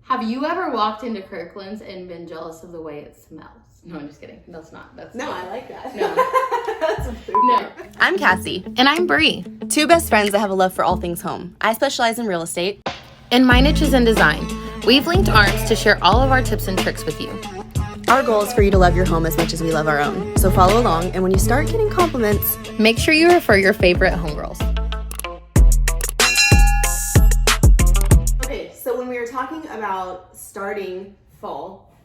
Have you ever walked into Kirkland's and been jealous of the way it smells? No, I'm just kidding. That's not. No, I like that. No. That's a food. No. I'm Cassie. And I'm Bree. Two best friends that have a love for all things home. I specialize in real estate. And my niche is in design. We've linked arms to share all of our tips and tricks with you. Our goal is for you to love your home as much as we love our own. So follow along, and when you start getting compliments, Make sure you refer your favorite homegirls. Okay, so when we were talking about starting fall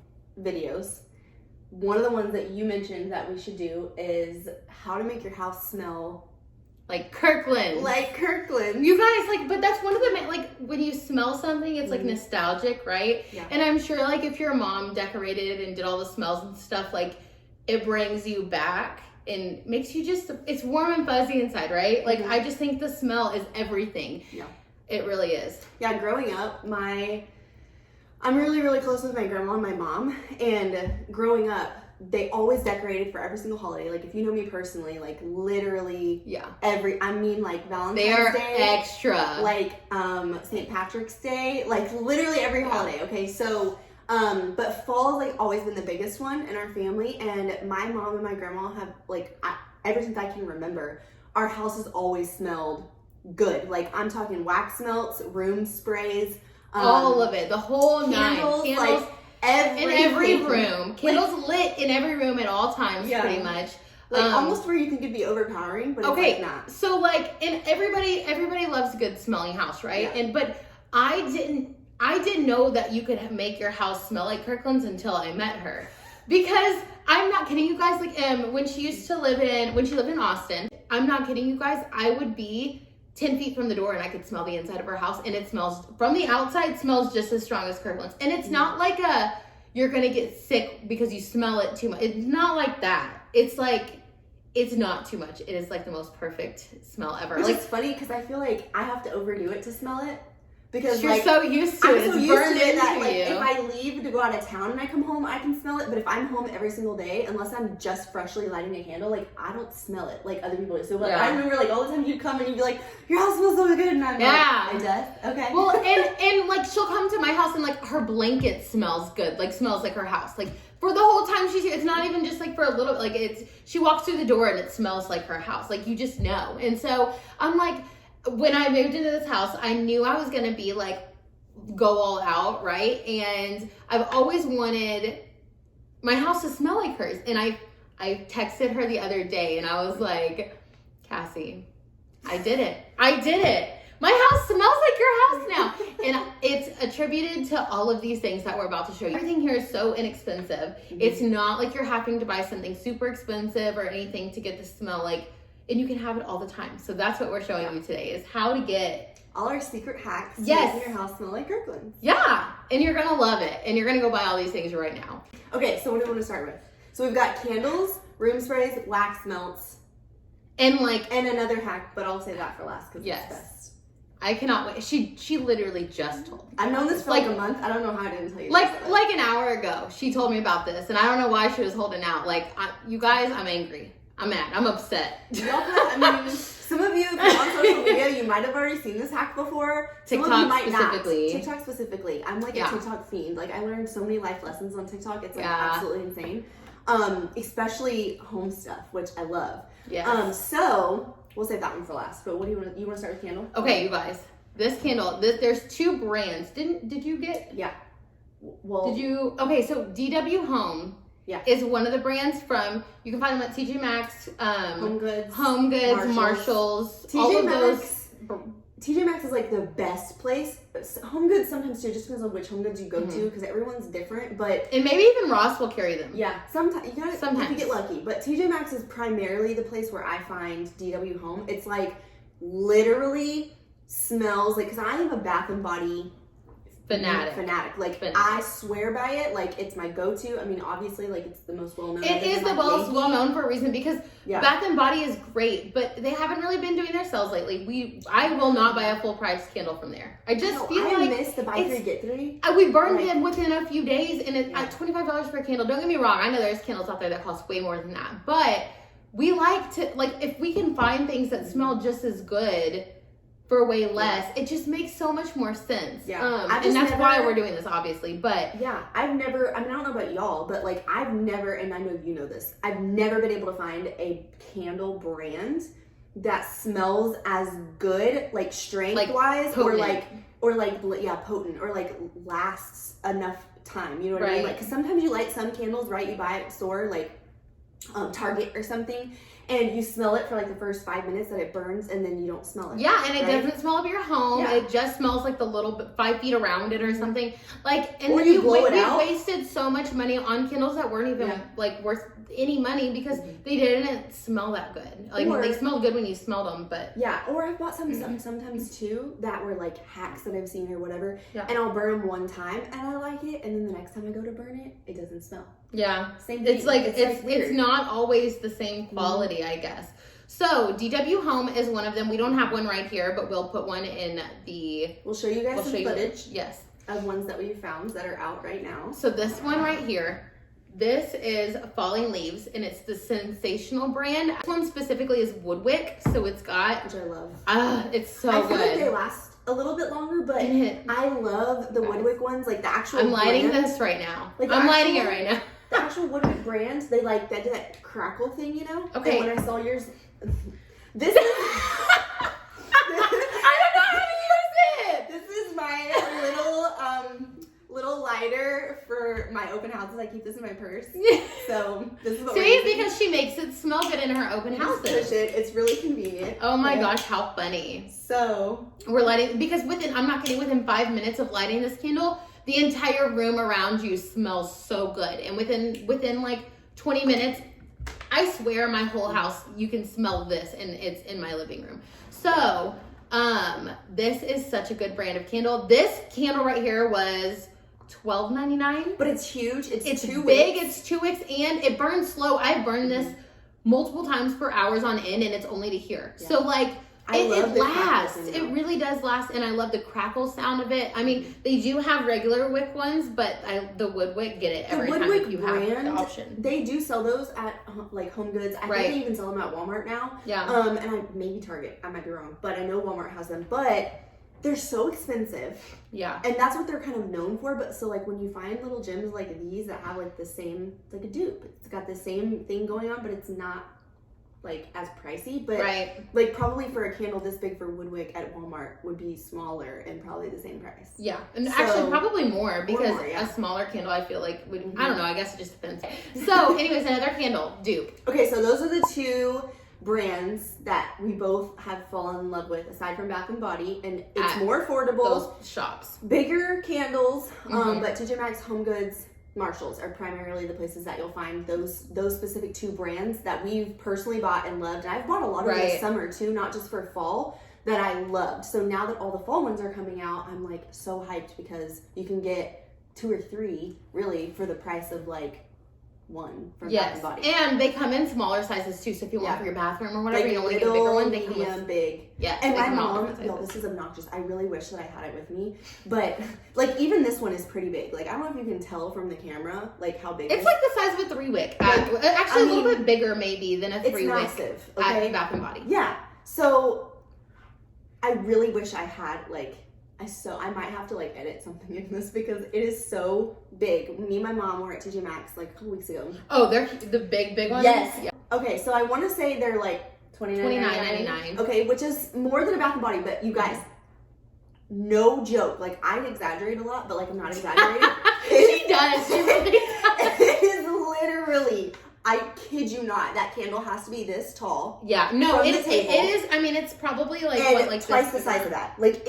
videos, one of the ones that you mentioned that we should do is how to make your house smell Like Kirkland. like Kirkland. You guys, like, but that's one of the, like, when you smell something, it's, like, nostalgic, right? Yeah. And I'm sure, like, if your mom decorated and did all the smells and stuff, like, it brings you back and makes you just, it's warm and fuzzy inside, right? Like, I just think the smell is everything. Yeah. It really is. Yeah, growing up, I'm really, really close with my grandma and my mom, and growing up, they always decorated for every single holiday. Like, if you know me personally, like, literally Yeah. like Valentine's They are Day, extra. like, St. Patrick's Day, like, literally every holiday, okay? So, but fall has, like, always been the biggest one in our family, and my mom and my grandma have, like, ever since I can remember, our house has always smelled good. Like, I'm talking wax melts, room sprays, all of it. The whole candles, nine. like, in every room. Candles lit in every room at all times, Yeah. pretty much. Like, almost where you think it'd be overpowering, but Okay, it's, like, not. so, like, and everybody loves a good smelling house, right? Yeah. But I didn't know that you could make your house smell like Kirkland's until I met her. Because I'm not kidding you guys, like, when she lived in Austin, I'm not kidding you guys, I would be 10 feet from the door and I could smell the inside of her house, and it smells, from the outside, smells just as strong as Kirkland's. And it's not like you're gonna get sick because you smell it too much. It's not like that. It's like, it's not too much. It is like the most perfect smell ever. Which Like, is funny because I feel like I have to overdo it to smell it. Because, you're like, so used to I'm it. so It's used burned to it into that, like, you. if I leave to go out of town and I come home, I can smell it. But if I'm home every single day, unless I'm just freshly lighting a candle, like, I don't smell it like other people do. So, like, Yeah. I remember, like, all the time you'd come and you'd be like, your house smells so good. And I'm Yeah. like, it does? Okay. Well, and like, she'll come to my house and, like, her blanket smells good, like, smells like her house. Like, for the whole time she's here, it's not even just, like, for a little, like, she walks through the door and it smells like her house. Like, you just know. And so I'm like, when I moved into this house, I knew I was gonna be, like, go all out, right? And I've always wanted my house to smell like hers. And I texted her the other day and I was like, Cassie, I did it. My house smells like your house now. And it's attributed to all of these things that we're about to show you. Everything here is so inexpensive. It's not like you're having to buy something super expensive or anything to get the smell, like, and you can have it all the time. So that's what we're showing you today, is how to get all our secret hacks to Yes. making your house smell like Kirkland. Yeah, and you're gonna love it, and you're gonna go buy all these things right now. Okay, so what do we want to start with? So we've got candles, room sprays, wax melts, And, like, and another hack, but I'll say that for last because Yes. it's best. I cannot wait. She literally just told me. I've known this for Like- like a month. I don't know how I didn't tell you. Like this, an hour ago, she told me about this, and I don't know why she was holding out. Like, you guys, I'm angry. I'm mad. I'm upset. y'all could, I mean, some of you if you're on social media, you might have already seen this hack before. Some of you TikTok might specifically. Not. TikTok specifically. I'm like Yeah. a TikTok fiend. Like, I learned so many life lessons on TikTok. It's like Yeah. absolutely insane. Especially home stuff, which I love. Yes. So we'll save that one for last. But what do you want? You want to start with candle? Okay, you guys. This candle. There's two brands. Did you get? Yeah. Well. Did you? Okay, so DW Home. Yeah. Is one of the brands from. You can find them at TJ Maxx. Home Goods. Home Goods, Marshalls, all of those. TJ Maxx is like the best place. Home Goods sometimes too, just depends on which Home Goods you go to because everyone's different. But And maybe even Ross will carry them. yeah, sometimes you gotta Sometimes. you get lucky. But TJ Maxx is primarily the place where I find DW Home. It's like literally smells like, because I am a Bath and Body fanatic. Like, I swear by it. Like, it's my go-to. I mean, obviously, like, it's the most well-known. It is the most well-known for a reason, because Bath and Body is great, but they haven't really been doing their sales lately. I will not buy a full price candle from there. I just feel I like miss the buy three get three. We burned them within a few days, and it's at $25 for a candle. Don't get me wrong. I know there's candles out there that cost way more than that, but we like to, like, if we can find things that smell just as good for way less, it just makes so much more sense. Yeah. And that's why we're doing this, obviously. But yeah, I've never, I mean, I don't know about y'all, but like I've never, and I know you know this, I've never been able to find a candle brand that smells as good, like strength wise, potent. or like potent, or like lasts enough time. You know what I mean? Like, because sometimes you light some candles, right? You buy it at the store, like Target or something, and you smell it for like the first 5 minutes that it burns, and then you don't smell it. Yeah, and it doesn't smell up your home. Yeah. It just smells like the little bit 5 feet around it or something. Like, and or then you blow it out. We wasted so much money on candles that weren't even like worth any money because they didn't smell that good. Like, they smelled good when you smelled them, but or I've bought some sometimes too that were like hacks that I've seen or whatever, and I'll burn them one time and I like it, and then the next time I go to burn it, it doesn't smell. Yeah, same thing. It's like it's not always the same quality, I guess. So DW Home is one of them. We don't have one right here, but we'll put one in the. We'll show you guys some footage. Yes, of ones that we've found that are out right now. So this one right here. This is Falling Leaves, and it's the Sensational brand. This one specifically is Woodwick, so it's got, which I love. It's so I good. feel like they last a little bit longer, but I love the Woodwick ones, like the actual. I'm lighting brand. this right now. Like I'm lighting it right now. The actual Woodwick brands, they like that crackle thing, you know. Okay. And when I saw yours, this is. I don't know how to use it. This is my little lighter for my open houses. I keep this in my purse. So this is what See, because she makes it smell good in her open houses. Push it. It's really convenient. Oh my gosh, how funny. So we're lighting, because I'm not kidding, within 5 minutes of lighting this candle, the entire room around you smells so good. And within like 20 minutes, I swear my whole house, you can smell this, and it's in my living room. So, this is such a good brand of candle. This candle right here was $12.99. But it's huge. It's 2 big. wicks. It's 2 wicks, and it burns slow. I've burned this multiple times for hours on end, and it's only to here. Yeah. So like, it lasts. It really does last, and I love the crackle sound of it. I mean, they do have regular wick ones, but the Woodwick, get it every time if you have the option. They do sell those at like Home Goods. I think they even sell them at Walmart now. Yeah. And maybe Target. I might be wrong, but I know Walmart has them. But they're so expensive. Yeah. And that's what they're kind of known for. But so like when you find little gems like these that have like the same, it's like a dupe. It's got the same thing going on, but it's not like as pricey, but like probably for a candle this big for Woodwick at Walmart would be smaller and probably the same price. Yeah, and actually probably more, because a smaller candle I feel like would, I don't know, I guess it just depends. So anyways, another candle, dupe. Okay, so those are the two brands that we both have fallen in love with aside from Bath and Body, and it's more affordable. Those shops. Bigger candles, but TJ Maxx, Home Goods, Marshalls are primarily the places that you'll find those specific two brands that we've personally bought and loved. And I've bought a lot of them this summer too, not just for fall, that I loved. So now that all the fall ones are coming out, I'm like so hyped because you can get 2 or 3 really for the price of like 1 from Bath and Body. And they come in smaller sizes too. So if you want for your bathroom or whatever, like you don't want to get a bigger one, they come in big. Yeah. And my mom, this is obnoxious. I really wish that I had it with me. But like even this one is pretty big. Like I don't know if you can tell from the camera like how big it's like the size of a 3-wick. Actually, a little bit bigger maybe than a 3-wick. It's massive. Okay? At Bath and Body. Yeah. So I really wish I had like I might have to like edit something in this because it is so big. Me and my mom were at TJ Maxx like a couple weeks ago. Oh, they're the big ones? Yes. Yeah. Okay, so I want to say they're like $29.99. Okay, which is more than a Bath and Body, but you guys, no joke. Like I exaggerate a lot, but like I'm not exaggerating. She does. She really does. It is literally, I kid you not, that candle has to be this tall. Yeah, no, it is. I mean, it's probably like and twice the size of that. Like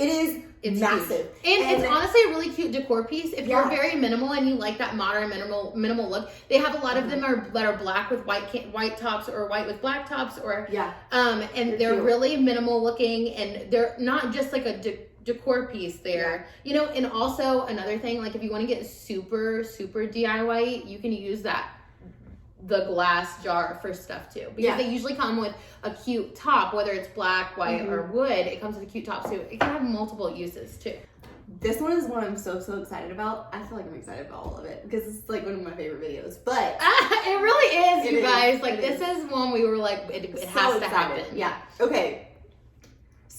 it's massive, and it's honestly a really cute decor piece. If you're very minimal and you like that modern minimal look, they have a lot of them that are black with white tops or white with black tops, or and they're really minimal looking, and they're not just like a decor piece there, you know. And also another thing, like if you want to get super DIY, you can use the glass jar for stuff too, because they usually come with a cute top, whether it's black, white, or wood. It comes with a cute top too. It can have multiple uses too. This one is one I'm so excited about. I feel like I'm excited about all of it because it's like one of my favorite videos. But it really is, you guys. Like this is one we were like, it has to happen. Yeah. Okay.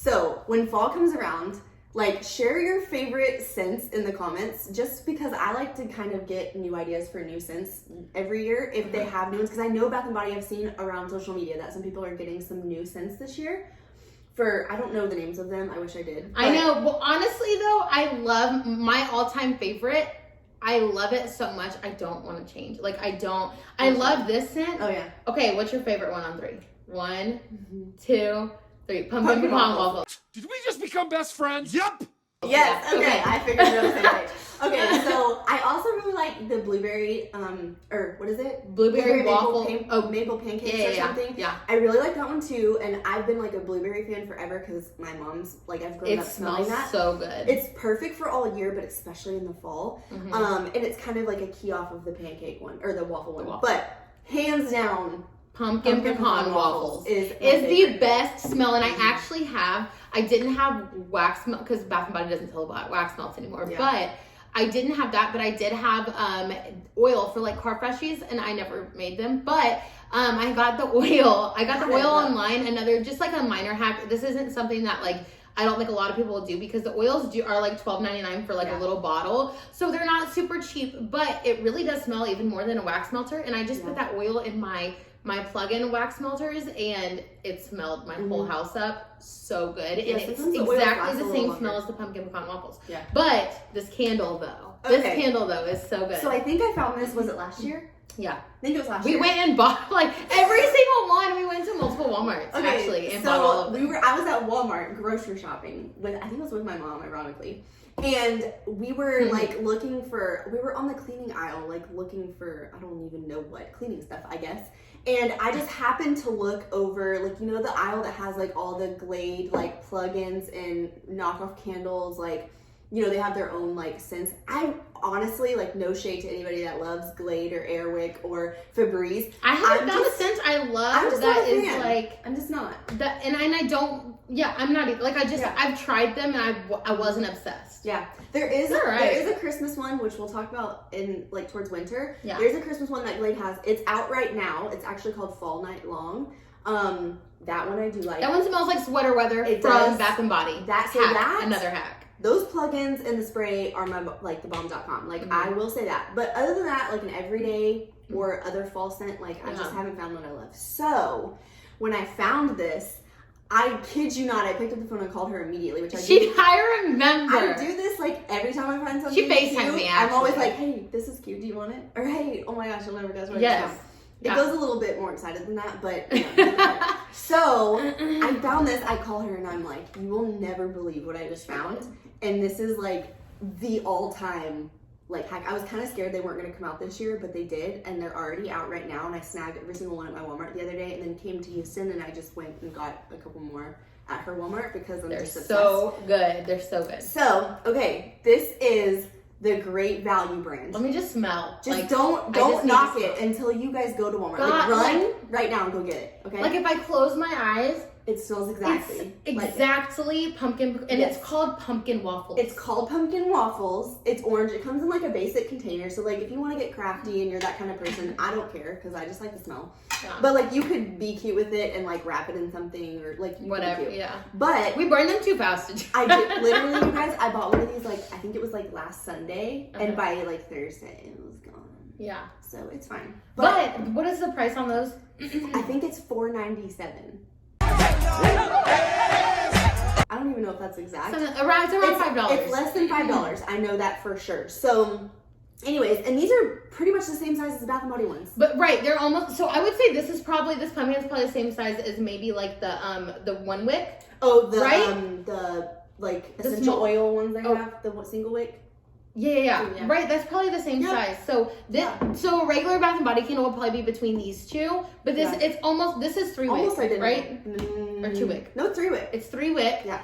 So when fall comes around, like, share your favorite scents in the comments, just because I like to kind of get new ideas for new scents every year if they have new ones. Because I know Bath & Body, I've seen around social media that some people are getting some new scents this year. I don't know the names of them. I wish I did. I know. Well, honestly, though, I love my all-time favorite. I love it so much. I don't want to change. Like, I love this scent. Oh, yeah. Okay, what's your favorite one on 3? 1, 2, 3. Pumpkin pecan waffle. Did we just become best friends? Yep. Yes, Yeah, okay. okay. I figured we were on the same page. Okay, so I also really like the blueberry, or what is it? Blueberry waffle. Maple pancakes or Yeah. something. Yeah. I really like that one too, and I've been like a blueberry fan forever because my mom's, like, I've grown It up smelling smells that. so good. It's perfect for all year, but especially in the fall. Mhm. And it's kind of like a key off of the pancake one, or the waffle one. waffle. But hands down, Pumpkin pecan waffles is the best smell, and I didn't have wax melt because Bath & Body doesn't sell wax melts anymore, Yeah. but I didn't have that, but I did have oil for like car freshies, and I never made them, but I got the oil. I got the oil online. Another, just like a minor hack. This isn't something that, like, I don't think a lot of people do, because the oils are like $12.99 for like a little bottle, so they're not super cheap, but it really does smell even more than a wax melter. And I just put that oil in my plug-in wax melters, and it smelled my whole house up so good. And it's exactly the same smell as the pumpkin pecan waffles. Yeah. But this candle though, is so good. So I think I found this, was it last year? Yeah. I think it was last We year. went and bought like every single one. We went to multiple Walmarts actually and bought all of them. I was at Walmart grocery shopping with, I think it was with my mom, ironically. And we were like we were on the cleaning aisle, like looking for, I don't even know what, cleaning stuff, I guess. And I just happened to look over, like, you know, the aisle that has like all the Glade like plugins and knockoff candles, like, you know, they have their own like scents. I honestly, like, no shade to anybody that loves Glade or Airwick or Febreze. I haven't found a scent I love that is like, I'm just not. That, and I don't, yeah, I'm not even, like, I've tried them and I wasn't obsessed. Yeah, there is Alright. a Christmas one, which we'll talk about in, like, towards winter. Yeah. There's a Christmas one that Glade has. It's out right now. It's actually called Fall Night Long. That one I do like. That one smells like sweater weather It from does. Bath and Body. Another hack. Those plugins and the spray are my, like, the bomb.com. Like, I will say that. But other than that, like, an everyday or other fall scent, like, I just haven't found one I love. So, when I found this, I kid you not, I picked up the phone and called her immediately, which I remember. I do this, like, every time I find something She FaceTimed me, I'm always actually. like, hey, this is cute, do you want it? Or, hey, oh my gosh, you'll never guess what I Yes. found. It goes a little bit more excited than that, but, you know. So, I found this, I call her and I'm like, you will never believe what I just found. And this is, like, the all-time, like, hack. I was kind of scared they weren't going to come out this year, but they did, and they're already out right now, and I snagged every single one at my Walmart the other day, and then came to Houston, and I just went and got a couple more at her Walmart because I'm just obsessed. So good. They're so good. So, okay, this is the Great Value brand. Let me just smell. Just like, don't knock it until you guys go to Walmart. God, run right now and go get it, okay? Like, if I close my eyes, it smells exactly. it's exactly pumpkin, and Yes. it's called pumpkin waffles. It's called pumpkin waffles. It's orange. It comes in like a basic container. So, like, if you want to get crafty and you're that kind of person, I don't care because I just like the smell. Yeah. But, like, you could be cute with it and, like, wrap it in something or, like, you Whatever, could be cute. yeah. But We burn them too fast to do. I did, literally, you guys, I bought one of these, like, I think it was, like, last Sunday. And by, like, Thursday, it was gone. Yeah. So, it's fine. But what is the price on those? I think it's $4.97. I don't even know if that's exact. It's around $5. It's less than $5. I know that for sure. So, anyways, and these are pretty much the same size as the Bath and Body ones. But right, they're almost. So I would say this pumpkin is probably the same size as maybe like the one wick. Oh, the Right? the like The essential small- oil ones they Oh. have, the single wick. Yeah. Yeah. Right, that's probably the same Yeah. size. So so a regular Bath and Body candle will probably be between these two, but this Yeah. it's almost this is 3 Almost wick, identical. right? Or 2 wick. No, 3 wick. It's 3 wick. Yeah.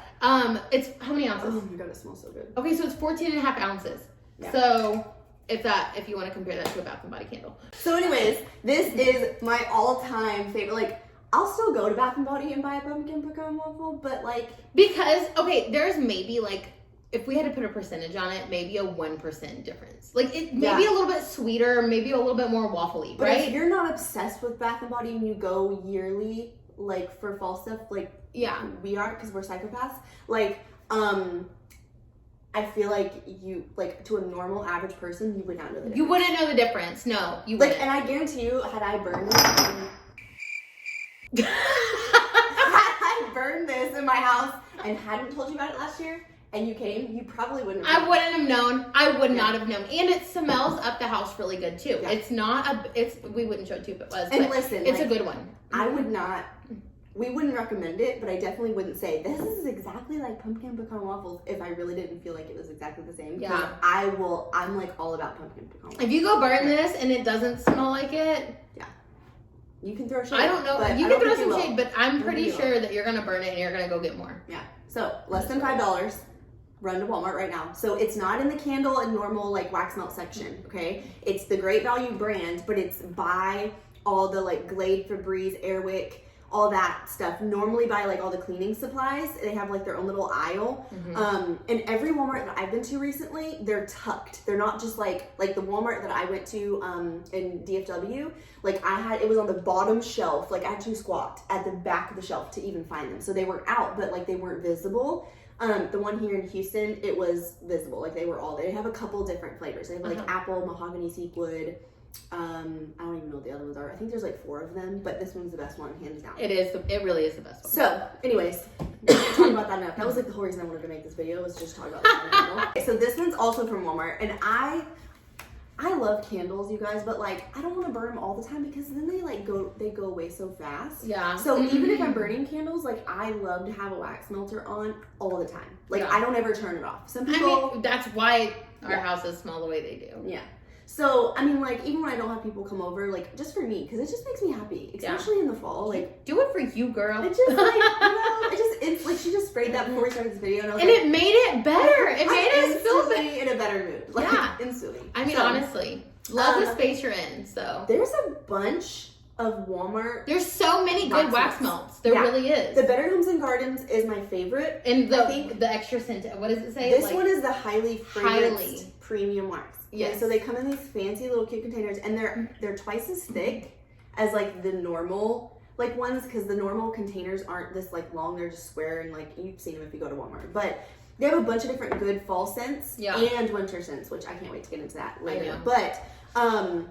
It's how many ounces? Oh my god, it smells so good. Okay, so it's 14.5 ounces. Yeah. So if you want to compare that to a Bath and Body candle. So, anyways, this is my all-time favorite. Like, I'll still go to Bath and Body and buy a pumpkin pecan waffle, but like, Because, okay, there's maybe like, if we had to put a percentage on it, maybe a 1% difference. Like, it maybe a little bit sweeter, maybe a little bit more waffly, but right? if you're not obsessed with Bath and Body and you go yearly, like, for fall stuff, like, we are, because we're psychopaths. Like, I feel like you, like, to a normal average person, you would not know the difference. You wouldn't know the difference. No, you like, wouldn't. and I guarantee you, had I burned this in my house and hadn't told you about it last year, and you came, you probably wouldn't have. I wouldn't have known. I would not have known. And it smells up the house really good too. Yeah. It's not we wouldn't show it to you if it was. And but listen, it's like, a good one. We wouldn't recommend it, but I definitely wouldn't say this is exactly like pumpkin pecan waffles if I really didn't feel like it was exactly the same. Yeah. I'm like all about pumpkin pecan waffles. If you go burn this and it doesn't smell like it, you can throw shade. I don't know. But You I can don't throw think some shade, but I'm pretty you will. sure that you're gonna burn it and you're gonna go get more. Yeah. So less than $5. Run to Walmart right now. So it's not in the candle and normal like wax melt section. Okay. It's the Great Value brand, but it's by all the like Glade, Febreze, Airwick, all that stuff. Normally by like all the cleaning supplies, they have like their own little aisle. And every Walmart that I've been to recently, they're tucked. They're not just like the Walmart that I went to in DFW. Like it was on the bottom shelf. Like I had to squat at the back of the shelf to even find them. So they were out, but like they weren't visible. The one here in Houston, it was visible. Like they have a couple different flavors. They have like apple, mahogany, teak wood. I don't even know what the other ones are. I think there's like 4 of them, but this one's the best one, hands down. It is. It really is the best one. So, anyways, talking about that enough. That was like the whole reason I wanted to make this video, was just talk about this candle. Okay, so this one's also from Walmart, and I love candles, you guys, but like I don't want to burn them all the time because then they go away so fast. Yeah. So even if I'm burning candles, like I love to have a wax melter on all the time. Like I don't ever turn it off. Some people. I mean, that's why our houses smell the way they do. Yeah. So, I mean, like, even when I don't have people come over, like, just for me, because it just makes me happy, especially in the fall. Like, do it for you, girl. It just, like, it's like, she just sprayed that before we started this video, and I was and like, it made it better. It made us feel better. in a better mood. Like, instantly. I mean, honestly, love the space you're in, so. There's a bunch of Walmart. There's so many good wax melts. There really is. The Better Homes and Gardens is my favorite. And the extra scent, what does it say? This one is the highly fragranced premium wax. Yes. Okay, so they come in these fancy little cute containers, and they're twice as thick as like the normal like ones, because the normal containers aren't this like long, they're just square, and like you've seen them if you go to Walmart. But they have a bunch of different good fall scents and winter scents, which I can't wait to get into that later. But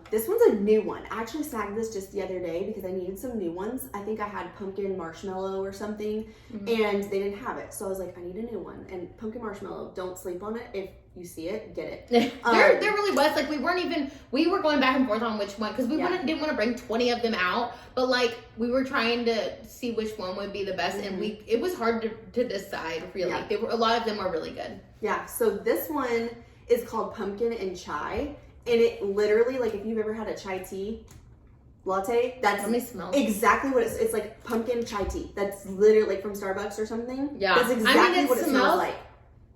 this one's a new one. I actually snagged this just the other day because I needed some new ones. I think I had pumpkin marshmallow or something, and they didn't have it. So I was like, I need a new one. And pumpkin marshmallow, don't sleep on it. If you see it, get it. there really was, like, we were going back and forth on which one, because we didn't want to bring 20 of them out, but like we were trying to see which one would be the best, and it was hard to decide, really. A lot of them were really good. Yeah, so this one is called Pumpkin and Chai, and it literally, like, if you've ever had a chai tea latte, that's exactly what it's like. Pumpkin chai tea. That's literally like from Starbucks or something. Yeah, that's exactly what it smells like.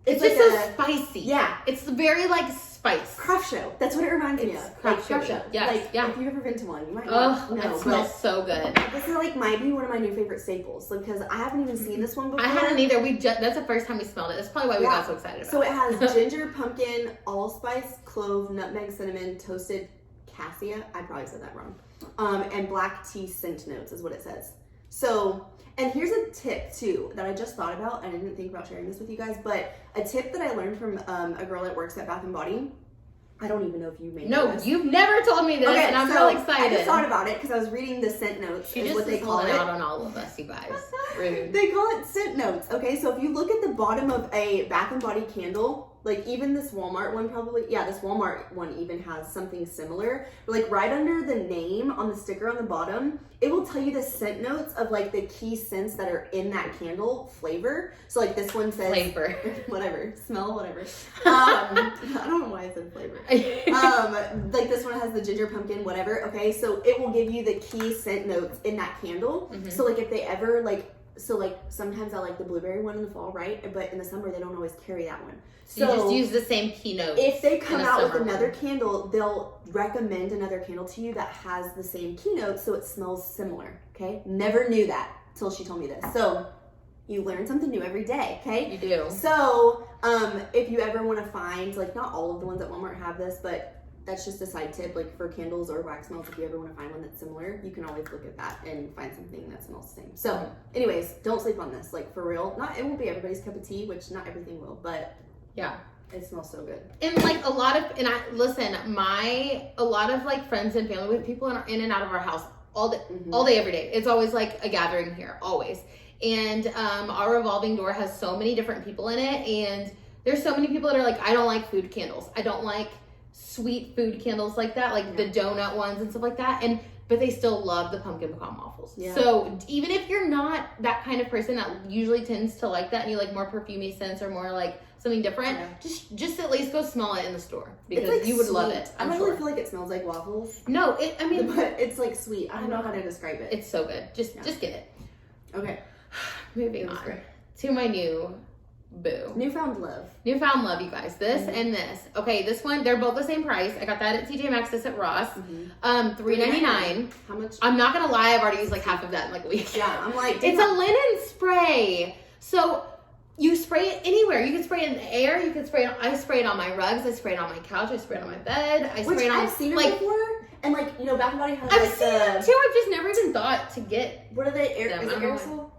It's just like so spicy. Yeah. It's very like spice. Craft show. That's what it reminds me of. Craft show. Yes. Like, if you've ever been to one, you might know. It smells so good. This is like might be one of my new favorite staples, because I haven't even seen this one before. I hadn't either. That's the first time we smelled it. That's probably why we got so excited about it. So it has ginger, pumpkin, allspice, clove, nutmeg, cinnamon, toasted cassia. I probably said that wrong. And black tea scent notes is what it says. So, and here's a tip too that I just thought about, and I didn't think about sharing this with you guys, but a tip that I learned from a girl that works at Bath & Body. I don't even know if you made this. No, you've never told me this, and I'm really excited. I just thought about it because I was reading the scent notes. She just what they call it out on all of us, you guys. Rude. They call it scent notes. Okay, so if you look at the bottom of a Bath & Body candle, like even this Walmart one this Walmart one even has something similar. But like right under the name on the sticker on the bottom, it will tell you the scent notes of like the key scents that are in that candle flavor. So like this one says flavor, whatever, smell, whatever. I don't know why I said flavor. Like this one has the ginger, pumpkin, whatever. Okay, so it will give you the key scent notes in that candle. So like if they ever like. So like sometimes I like the blueberry one in the fall, right? But in the summer they don't always carry that one. So you just use the same keynote. If they come out with another candle, they'll recommend another candle to you that has the same keynote, so it smells similar. Okay, never knew that till she told me this. So you learn something new every day. Okay, you do. So if you ever want to find, like, not all of the ones at Walmart have this, but that's just a side tip, like for candles or wax melts, if you ever want to find one that's similar, you can always look at that and find something that smells the same. So anyways, don't sleep on this, like for real. It won't be everybody's cup of tea, which not everything will, but yeah, it smells so good. And like a lot of like friends and family, with people in and out of our house all day, every day. It's always like a gathering here, always. And our revolving door has so many different people in it, and there's so many people that are like, I don't like food candles. I don't like sweet food candles like that, like the donut ones and stuff like that. But they still love the pumpkin pecan waffles. Yeah. So even if you're not that kind of person that usually tends to like that, and you like more perfumey scents or more like something different, just at least go smell it in the store, because like you would love it. I don't really feel like it smells like waffles. No, but it's like sweet. I don't know how to describe it. It's so good. Just get it. Okay. Moving on to my new boo. Newfound love, you guys. This and this. Okay, this one, they're both the same price. I got that at TJ Maxx, this at Ross. $3.99. How much? I'm not gonna lie, I've already used like half of that in like a week. Yeah, I'm like, it's a linen spray. So you spray it anywhere. You can spray it in the air. You can spray it. I spray it on my rugs. I spray it on my couch. I spray it on my bed. I spray it on. I've seen it before, and like Bath and Body has. I've seen it too. I've just never even thought to get. What are they? Is it aerosol?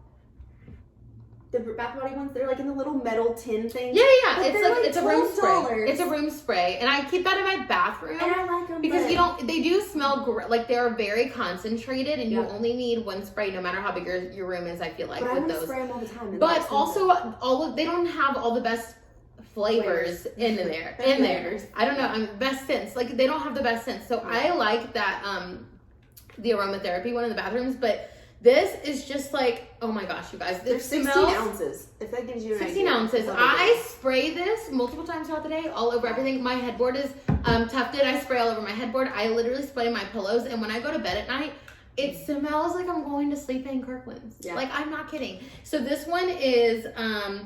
The Bath and Body ones, they're like in the little metal tin thing. Yeah. It's a room spray. It's a room spray, and I keep that in my bathroom. And I like them because they do smell like they're very concentrated, and you only need one spray no matter how big your room is. I feel like but with I those. Spray them all the time. But also they don't have all the best flavors in there. I don't know. Best scents. Like they don't have the best scents. So I like that the aromatherapy one in the bathrooms, but. This is just like, oh my gosh, you guys. There's 16 ounces. If that gives you an 16 idea. ounces. I spray this multiple times throughout the day, all over everything. My headboard is tufted. I spray all over my headboard. I literally spray my pillows. And when I go to bed at night, it smells like I'm going to sleep in Kirkland's. Yeah. Like, I'm not kidding. So this one is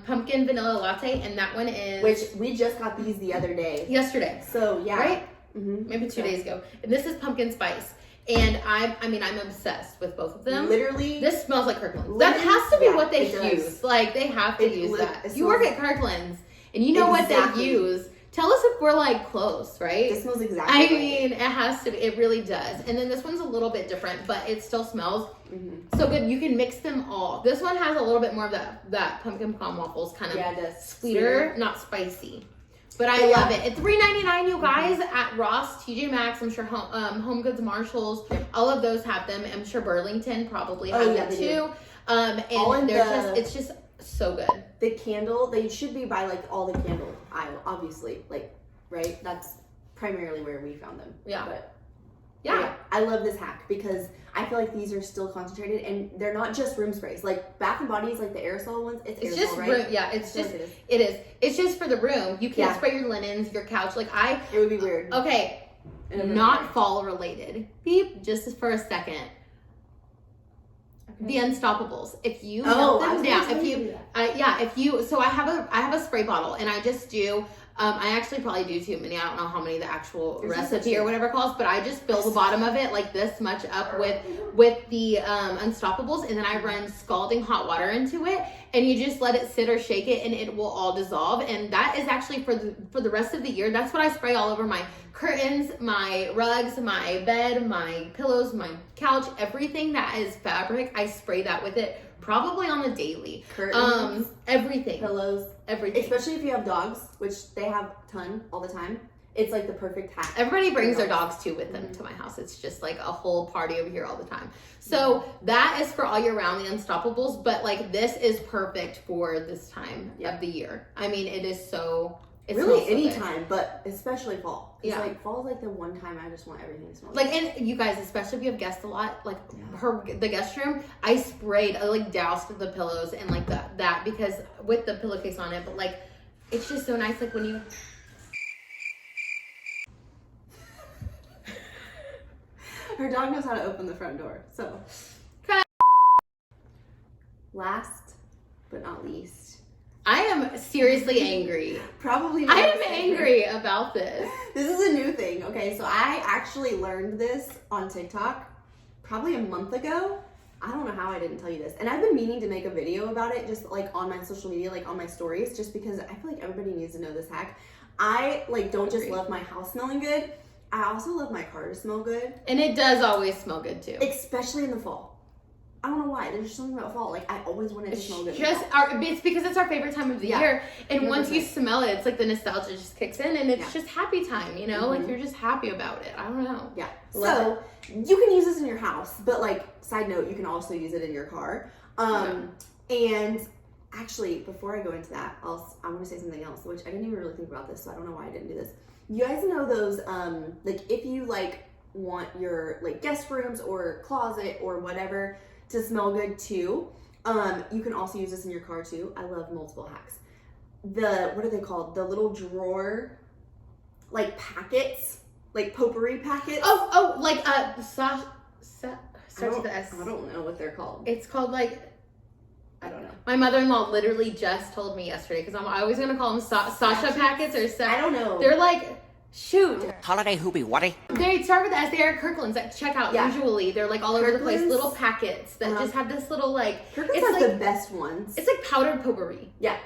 pumpkin vanilla latte, and that one is... Which we just got these the other day. Yesterday. So, yeah. Right? Maybe 2 days ago. And this is pumpkin spice. And I'm obsessed with both of them. Literally. This smells like Kirkland's. That has to be what they use. Like, they have to use that. You work at Kirkland's, and you know what they use. Tell us if we're, like, close, right? This smells exactly I mean, it has to be. It really does. And then this one's a little bit different, but it still smells so good. You can mix them all. This one has a little bit more of that pumpkin pecan waffles kind of sweeter, not spicy. But I love it. It's $3.99, you guys, at Ross, TJ Maxx. I'm sure Home Goods, Marshalls, all of those have them. I'm sure Burlington probably has them too. And it's just so good. The candle, they should be by like all the candle aisle, obviously. Like, right? That's primarily where we found them. Yeah. But I love this hack because I feel like these are still concentrated and they're not just room sprays. Like Bath and Body's like the aerosol ones. It's aerosol, just right? Room, yeah, it's just it is. It's just for the room. You can't spray your linens, your couch. Like it would be weird. Okay. Not fall related. Beep, just for a second. Okay. The Unstoppables. If you melt them down, so I have a spray bottle and I just do I actually probably do too many. I don't know how many the actual recipe or whatever it calls, but I just fill the bottom of it like this much up with the Unstoppables, and then I run scalding hot water into it, and you just let it sit or shake it, and it will all dissolve. And that is actually for the rest of the year. That's what I spray all over my curtains, my rugs, my bed, my pillows, my couch, everything that is fabric. I spray that with it. Probably on a daily. Curtains, everything. Pillows, everything. Especially if you have dogs, which they have a ton all the time. It's like the perfect hack. Everybody brings their dogs too with them to my house. It's just like a whole party over here all the time. So that is for all year round, the Unstoppables. But like this is perfect for this time of the year. I mean, it is so... It's really any time, but especially fall. Yeah. Like fall is like the one time I just want everything to smell like good. And you guys, especially if you have guests a lot, like the guest room, I doused the pillows and like that because with the pillowcase on it, but like it's just so nice like when you her dog knows how to open the front door. So last but not least, I am seriously angry. Probably. I am angry about this. This is a new thing. Okay, so I actually learned this on TikTok probably a month ago. I don't know how I didn't tell you this. And I've been meaning to make a video about it just like on my social media, like on my stories, just because I feel like everybody needs to know this hack. I like don't just love my house smelling good. I also love my car to smell good. And it does always smell good too. Especially in the fall. I don't know why. There's just something about fall. Like, I always want it to smell good. It's because it's our favorite time of the year. And 100%. Once you smell it, it's like the nostalgia just kicks in and it's just happy time, you know? Like, you're just happy about it. I don't know. Yeah. So, you can use this in your house, but like, side note, you can also use it in your car. And actually, before I go into that, I want to say something else, which I didn't even really think about this, so I don't know why I didn't do this. You guys know those, like, if you, like, want your, like, guest rooms or closet or whatever to smell good too, you can also use this in your car too. I love multiple hacks. What are they called? The little drawer, like, packets, like potpourri packets. Like, starts with the S. I don't know what they're called. It's called, like, I don't know. My mother-in-law literally just told me yesterday, because I'm always going to call them Sasha packets or I don't know. They're like, shoot. Holiday hoopy whatty? They start with S. They are Kirkland's at checkout usually. They're like all over the place. Little packets that just have this little like... Kirkland's has the best ones. It's like powdered potpourri. Yeah.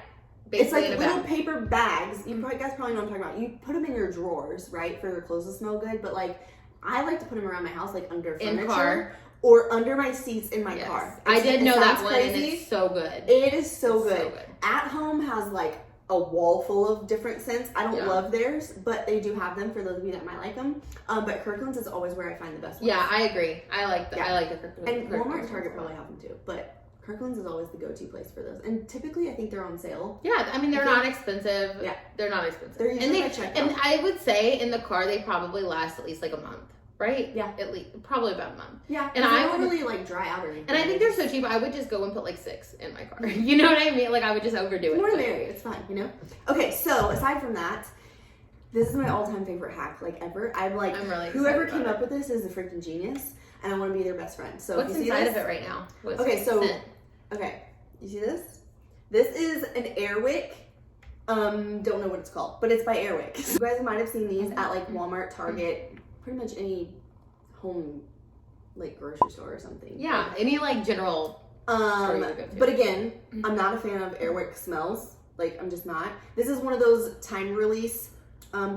Basically it's like little paper bags. You guys probably know what I'm talking about. You put them in your drawers, right, for your clothes to smell good. But like, I like to put them around my house, like under furniture. In car. Or under my seats in my car. I did know that one, crazy. and it's so good. It is so good. At Home has like a wall full of different scents. I don't love theirs, but they do have them for those of you that might like them. But Kirkland's is always where I find the best ones. Yeah, I agree. I like that. I like the Kirkland's. And Walmart and Target probably have them too, but Kirkland's is always the go-to place for those. And typically, I think they're on sale. Yeah, I mean they're not expensive. Yeah, they're not expensive. They're usually and I would say in the car they probably last at least like a month. Right? Yeah. At least, probably about a month. Yeah. And I don't really like dry out or anything. And I think they're so cheap, I would just go and put like 6 in my car. You know what I mean? Like I would just overdo it. More the merrier. It's fun, you know? Okay, so aside from that, this is my all-time favorite hack, like ever. I'm really whoever came up with this is a freaking genius, and I want to be their best friend. So what's if you inside see of it right now? Okay, you see this? This is an Airwick. Don't know what it's called, but it's by Airwick. You guys might have seen these at like Walmart, Target, pretty much any home like grocery store or something. Yeah, any like general store you go to. But again, I'm not a fan of Airwick smells. Like I'm just not. This is one of those time release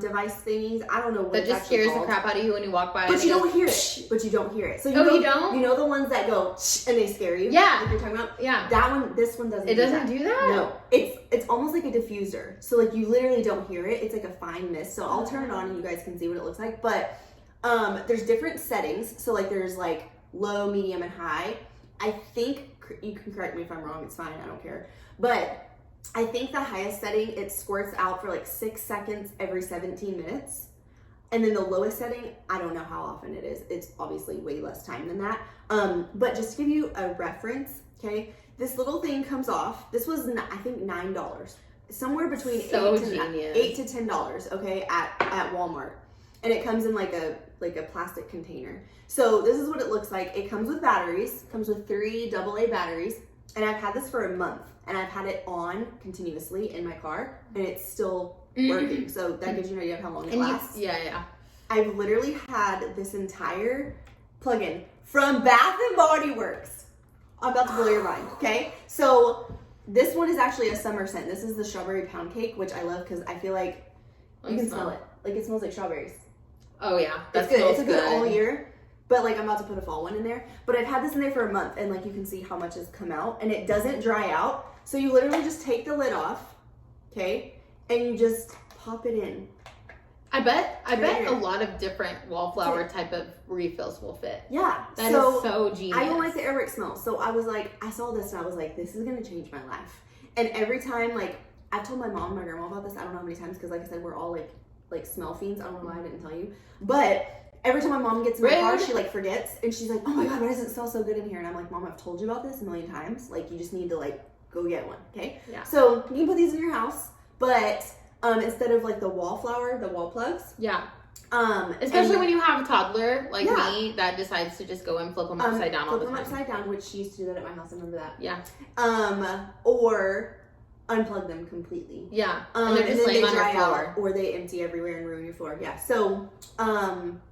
device thingies. I don't know what that just scares the crap out of you when you walk by. But you don't hear it. But you don't hear it. So you don't? You know the ones that go and they scare you? Yeah. Like you're talking about? Yeah. That one, this one doesn't. It doesn't do that? No. It's almost like a diffuser. So like you literally don't hear it. It's like a fine mist. So I'll turn it on and you guys can see what it looks like. But there's different settings. So like there's like low, medium, and high. I think you can correct me if I'm wrong. It's fine. I don't care. But I think the highest setting, it squirts out for like 6 seconds every 17 minutes. And then the lowest setting, I don't know how often it is. It's obviously way less time than that. But just to give you a reference, okay, this little thing comes off. This was, I think, $9. Somewhere between $8 to $10, okay, at Walmart. And it comes in like a plastic container. So this is what it looks like. It comes with batteries, comes with 3 AA batteries. And I've had this for a month. And I've had it on continuously in my car. And it's still working. So that gives you an idea of how long it lasts. Yeah. I've literally had this entire plug-in from Bath & Body Works. I'm about to blow your mind, okay? So this one is actually a summer scent. This is the strawberry pound cake, which I love because I feel like you can smell it. Like it smells like strawberries. Oh yeah, that's good. It's good all year. But like I'm about to put a fall one in there. But I've had this in there for a month and like you can see how much has come out and it doesn't dry out. So you literally just take the lid off, okay? And you just pop it in. I bet a lot of different wallflower type of refills will fit. Yeah. That is so genius. I don't like the Airwick smell. So I was like, I saw this and I was like, this is going to change my life. And every time, like, I've told my mom and my grandma about this, I don't know how many times, because like I said, we're all like smell fiends. I don't know why I didn't tell you. But every time my mom gets in my car, she like forgets. And she's like, oh my God, why does it smell so good in here? And I'm like, Mom, I've told you about this a million times. Like, you just need to like go get one, okay? Yeah. So you can put these in your house, but instead of like the wallflower, the wall plugs. Yeah. Especially when you have a toddler like me that decides to just go and flip them upside down all the time. Flip them upside down, which she used to do that at my house. I remember that. Yeah. Or unplug them completely. Yeah. And they're just then laying they on your dry floor. out, or they empty everywhere and ruin your floor. Yeah. So,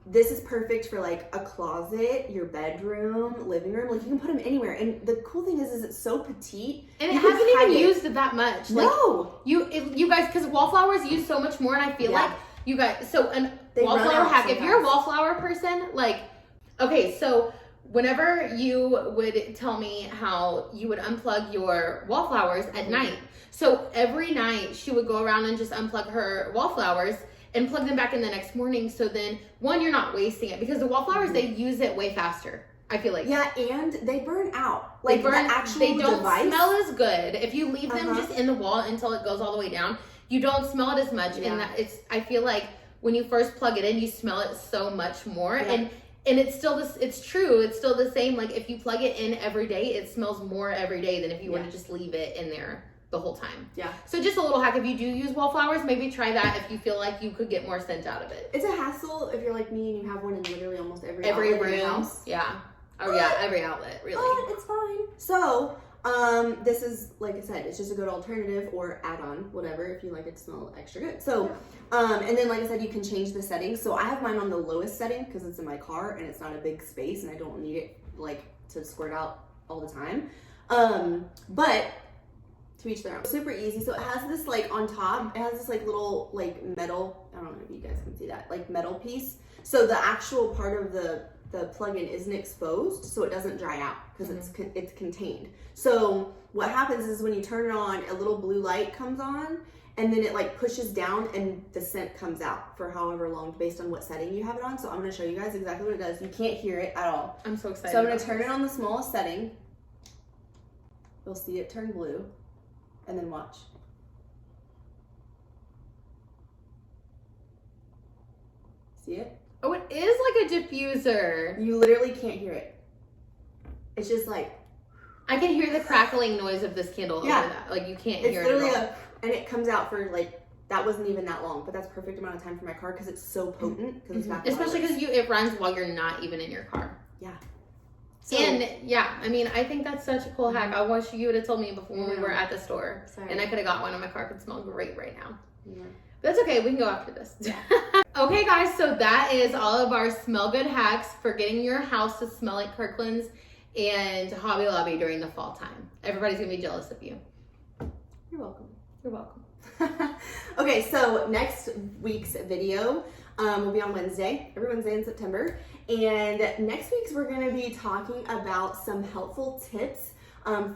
this is perfect for like a closet, your bedroom, living room. Like you can put them anywhere. And the cool thing is it's so petite. And it hasn't even used that much. No. Like, you guys, because wallflowers use so much more, and I feel like You guys, so an They run wallflower out hack, if you're a sometimes. wallflower person, like, okay, so whenever you would tell me how you would unplug your wallflowers at night, so every night she would go around and just unplug her wallflowers and plug them back in the next morning. So then, one, you're not wasting it because the wallflowers, they use it way faster. I feel like. Yeah, and they burn out. Like They burn, the actual they don't device. smell as good. If you leave them Uh-huh. just in the wall until it goes all the way down, you don't smell it as much. Yeah. And that it's, I feel like when you first plug it in, you smell it so much more. Yeah. And it's still this, it's true. It's still the same. Like if you plug it in every day, it smells more every day than if you were to just leave it in there the whole time. Yeah. So just a little hack. If you do use wallflowers, maybe try that if you feel like you could get more scent out of it. It's a hassle if you're like me and you have one in literally almost every Every outlet in your room. house. Yeah. Oh yeah, every outlet, really. But it's fine. So, this is, like I said, it's just a good alternative or add-on, whatever, if you like it to smell extra good. So, and then like I said, you can change the settings. So I have mine on the lowest setting because it's in my car and it's not a big space and I don't need it like to squirt out all the time. But to each their own. Super easy. So it has this like on top, it has this like little like metal, I don't know if you guys can see that, like metal piece. So the actual part of the plug-in isn't exposed, so it doesn't dry out because it's contained. So what happens is when you turn it on, a little blue light comes on, and then it like pushes down, and the scent comes out for however long, based on what setting you have it on. So I'm gonna show you guys exactly what it does. You can't hear it at all. I'm so excited. So I'm gonna turn it on the smallest setting. You'll see it turn blue, and then watch. See it? Oh, it is like a diffuser. You literally can't hear it. It's just like, I can hear the crackling noise of this candle Yeah. over that. Like you can't it's hear it literally at all. and it comes out for like, that wasn't even that long, but that's perfect amount of time for my car because it's so potent. Because it's back Especially because it runs while you're not even in your car. Yeah. So, And yeah, I mean, I think that's such a cool hack. I wish you would have told me before when we were at the store. Sorry. And I could have got one and my car could smell great right now. Yeah. But that's okay, we can go after this. Okay guys, so that is all of our smell good hacks for getting your house to smell like Kirkland's and Hobby Lobby during the fall time. Everybody's gonna be jealous of you. You're welcome. You're welcome. Okay, so next week's video will be on Wednesday, every Wednesday in September. And next week's we're going to be talking about some helpful tips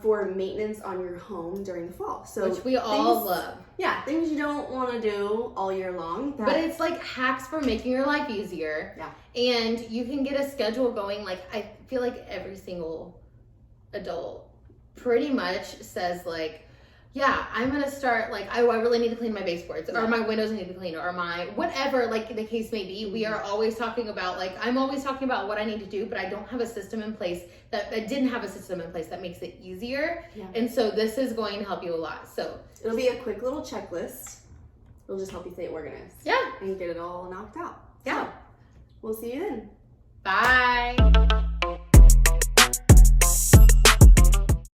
for maintenance on your home during the fall. So Which we all love. Yeah, things you don't want to do all year long. But it's like hacks for making your life easier. Yeah. And you can get a schedule going. Like I feel like every single adult pretty much says like, yeah, I'm gonna start like I really need to clean my baseboards or my windows need to be cleaned or my whatever like the case may be. We are always talking about like I'm always talking about what I need to do, but I don't have a system in place that I didn't have a system in place that makes it easier. Yeah. And so this is going to help you a lot. So it'll be a quick little checklist. It'll just help you stay organized. yeah. And get it all knocked out. Yeah. So, we'll see you then. Bye.